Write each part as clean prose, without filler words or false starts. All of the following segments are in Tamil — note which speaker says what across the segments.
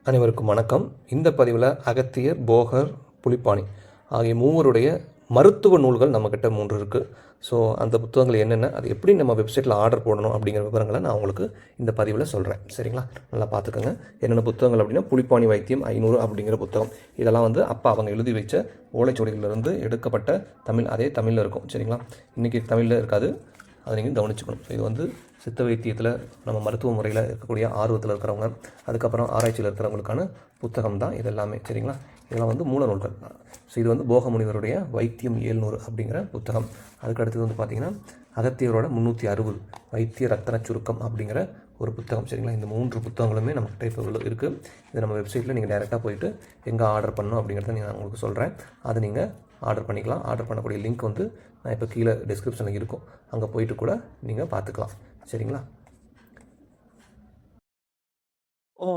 Speaker 1: அனைவருக்கும் வணக்கம். இந்த பதிவில் அகத்தியர், போகர், புலிப்பாணி ஆகிய மூவருடைய மருத்துவ நூல்கள் நம்மக்கிட்ட 3 இருக்குது. ஸோ அந்த புத்தகங்கள் என்னென்ன, அது எப்படி நம்ம வெப்சைட்டில் ஆர்டர் போடணும் அப்படிங்கிற விவரங்களை நான் உங்களுக்கு இந்த பதிவில் சொல்கிறேன். சரிங்களா? நல்லா பார்த்துக்கோங்க. என்னென்ன புத்தகங்கள் அப்படின்னா, புலிப்பாணி வைத்தியம் 500 அப்படிங்கிற புத்தகம். இதெல்லாம் வந்து அப்பா அவங்க எழுதி வச்ச ஓலைச்சுவடிகளிலிருந்து எடுக்கப்பட்ட தமிழ், அதே தமிழில் இருக்கும். சரிங்களா? இன்றைக்கி தமிழில் இருக்காது, அதை நீங்கள் கவனிச்சுக்கணும். இது வந்து சித்த வைத்தியத்தில் நம்ம மருத்துவ முறையில் இருக்கக்கூடிய ஆர்வத்தில் இருக்கிறவங்க, அதுக்கப்புறம் ஆராய்ச்சியில் இருக்கிறவங்களுக்கான புத்தகம் தான் இது எல்லாமே. சரிங்களா? இதெல்லாம் வந்து மூல நூல்கள். ஸோ இது வந்து போக முனிவருடைய வைத்தியம் 700 அப்படிங்கிற புத்தகம். அதுக்கு அடுத்தது வந்து பார்த்திங்கன்னா அகத்தியரோட 360 வைத்திய ரத்தன சுருக்கம் அப்படிங்கிற ஒரு புத்தகம். சரிங்களா? இந்த 3 புத்தகங்களுமே நம்மகிட்ட இப்போ இருக்குது. இது நம்ம வெப்சைட்டில் நீங்கள் டேரெக்டாக போய்ட்டு எங்கே ஆர்டர் பண்ணணும் அப்படிங்கிறத நான் உங்களுக்கு சொல்கிறேன். அதை நீங்கள் ஆர்டர் பண்ணிக்கலாம். ஆர்டர் பண்ணக்கூடிய லிங்க் வந்து நான் இப்போ கீழே டிஸ்கிரிப்ஷனில் இருக்கும், அங்கே போயிட்டு கூட நீங்கள் பார்த்துக்கலாம். சரிங்களா?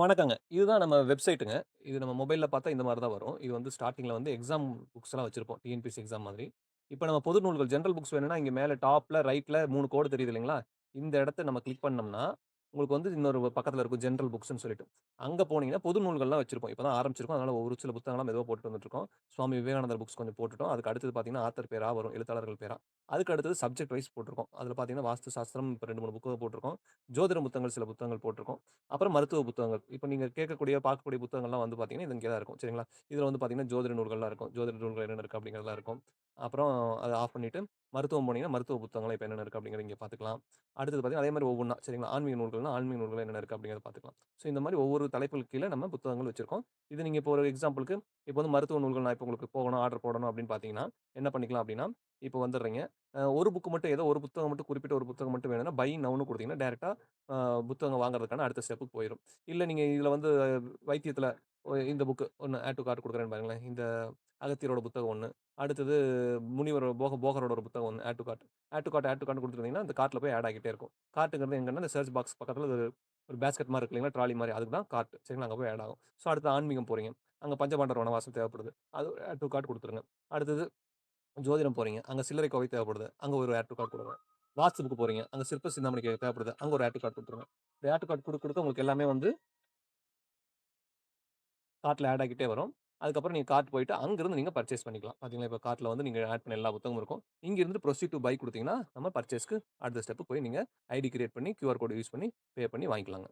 Speaker 1: வணக்கங்க. இதுதான் நம்ம வெப்சைட்டுங்க. இது நம்ம மொபைலில் பார்த்தா இந்த மாதிரி தான் வரும். இது வந்து ஸ்டார்டிங்கில் வந்து எக்ஸாம் புக்ஸ்லாம் வச்சுருப்போம், டிஎன்பிஎஸ்சி எக்ஸாம் மாதிரி. இப்போ நம்ம பொது நூல்கள் ஜென்ரல் புக்ஸ் வேணும்னா, இங்கே மேலே டாப்பில் ரைட்டில் 3 கோடு தெரியுது இல்லைங்களா? இந்த இடத்த நம்ம கிளிக் பண்ணோம்னா உங்களுக்கு வந்து இன்னொரு பக்கத்தில் இருக்கும் ஜென்ரல் புக்ஸ்ன்னு சொல்லிட்டு. அங்கே போனீங்கன்னா பொது நூல்கள்லாம் வச்சிருப்போம். இப்போ தான் ஆரம்பிச்சிருக்கோம். அதனால ஒரு சில புத்தகங்கள்லாம் மெதுவா போட்டுட்டு வந்துட்டுருக்கோம். சுவாமி விவேகானந்தர் புக்ஸ் கொஞ்சம் போட்டுட்டோம். அதுக்கு அடுத்தது பார்த்தீங்கன்னா, ஆத்தர் பேரா வரும், எழுத்தாளர்கள் பேரா. அதுக்கு அடுத்தது சப்ஜெக்ட் வைஸ் போட்டிருக்கோம். அதில் பார்த்தீங்கன்னா, வாஸ்து சாஸ்திரம் இப்போ 2, 3 புத்தகம் போட்டிருக்கோம். ஜோதிட புத்தகங்கள் சில புத்தகங்கள் போட்டிருக்கோம். அப்புறம் மருத்துவ புத்தகங்கள். இப்போ நீங்க கேட்கக்கூடிய, பார்க்கக்கூடிய புத்தகங்கள்லாம் வந்து பார்த்தீங்கன்னா, இது இங்கே தான் இருக்கும். சரிங்களா? இதில வந்து பார்த்தீங்கன்னா, ஜோதிட நூல்கள்லாம் இருக்கும். ஜோதிட நூல்கள் என்னென்ன இருக்கு அப்படிங்கிறதெல்லாம் இருக்கும். அப்புறம் அத ஆஃப் பண்ணிட்டு, மருத்துவம் போனீங்கன்னா, மருத்துவ புத்தகங்கள்லாம் இப்ப என்னென்ன இருக்கு அப்படிங்கிறத இங்க பார்த்துக்கலாம். அடுத்தது பார்த்தீங்கன்னா, அதே மாரி ஒவ்வொன்னா சரிங்களா? ஆன்மீக நூல்கள்னா, ஆன்மீக நூல்கள் என்னென்ன இருக்கு அப்படிங்கிறத பார்த்துக்கலாம். ஸோ இந்த மாரி ஒவ்வொரு தலைப்புக்கு கீழ நம்ம புத்தகங்கள் வச்சிருக்கோம். இது நீங்க இப்போ ஒரு எக்ஸாம்பிளுக்கு, இப்போ வந்து மருத்துவ நூல்கள் நான் இப்போ உங்களுக்கு போகணும், ஆர்டர் போடணும் அப்படின்னு பார்த்தீங்கன்னா, என்ன பண்ணிக்கலாம் அப்படின்னா, இப்போ வந்துடுறீங்க. ஒரு புக் மட்டும் ஏதோ ஒரு புத்தகம் மட்டும், குறிப்பிட்ட ஒரு புத்தகம் மட்டும் வேணும்னா, பை நௌன்னு குடுத்தீங்கன்னா, டைரக்ட்டா அ புத்தகம் வாங்குறதுக்கான அடுத்த ஸ்டெப்புக்கு போயிரும். இல்ல நீங்க இதுல வந்து வைத்தியத்துல இந்த புக் ஒண்ணு ஆட் டூ கார்ட் குடுக்குறேன்னு பாருங்களேன். இந்த அகத்தியரோட புத்தகம் 1, அடுத்தது முனிவர் போகரோட ஒரு புத்தகம் 1 add to cart. Add to கார்ட்ன்னு குடுத்துருந்தீங்கன்னா, அந்த கார்ட்ல போய் ஆட் ஆகிட்டே இருக்கும். கார்ட்ங்கிறது எங்கன்னா, இந்த சர்ச் பாக்ஸ் பக்கத்துல ஒரு பேஸ்கெட் மாரி இருக்கு இல்லைங்களா? ட்ராலி மாரி, அதுக்கு தான் கார்ட். சரிங்களா? அங்க போய் ஆட் ஆகும். ஸோ அடுத்து ஆன்மீகம் போறீங்க. அங்க பஞ்சபாண்டவர் வனவாசம் தேவைப்படுது. அது ஆட் டூ கார்ட் குடுத்துருங்க. அடுத்தது ஜோதிடம் போறீங்க. அங்க சில்லறை கோவை தேவைப்படுது. அங்க ஒரு ஆட் டூ கார்ட் குடுங்க. வாஸ்து புக் போறீங்க. அங்க சிற்ப சிந்தாமணி தேவைப்படுது. அங்க ஒரு ஆட் டூ கார்ட் குடுத்துருங்க. இந்த ஆட் டூ கார்ட் குடுக்க உங்களுக்கு எல்லாமே வந்து கார்ட்ல ஆட் ஆகிட்டே வரும். அதுக்கப்புறம் நீங்க கார்ட் போயிட்டு அங்கிருந்து நீங்க பர்ச்சேஸ் பண்ணிக்கலாம். பார்த்தீங்களா, இப்ப கார்ட்ல வந்து நீங்க ஆட் பண்ண எல்லா புத்தகமும் இருக்கும். இங்கிருந்து ப்ரொசீட் டூ பை குடுத்தீங்கன்னா, நம்ம பர்ச்சேஸ்க்கு அடுத்த ஸ்டெப் போய் நீங்க ஐடி கிரியேட் பண்ணி, கியூஆர் கோட் யூஸ் பண்ணி பே பண்ணி வாங்கிக்கலாங்க.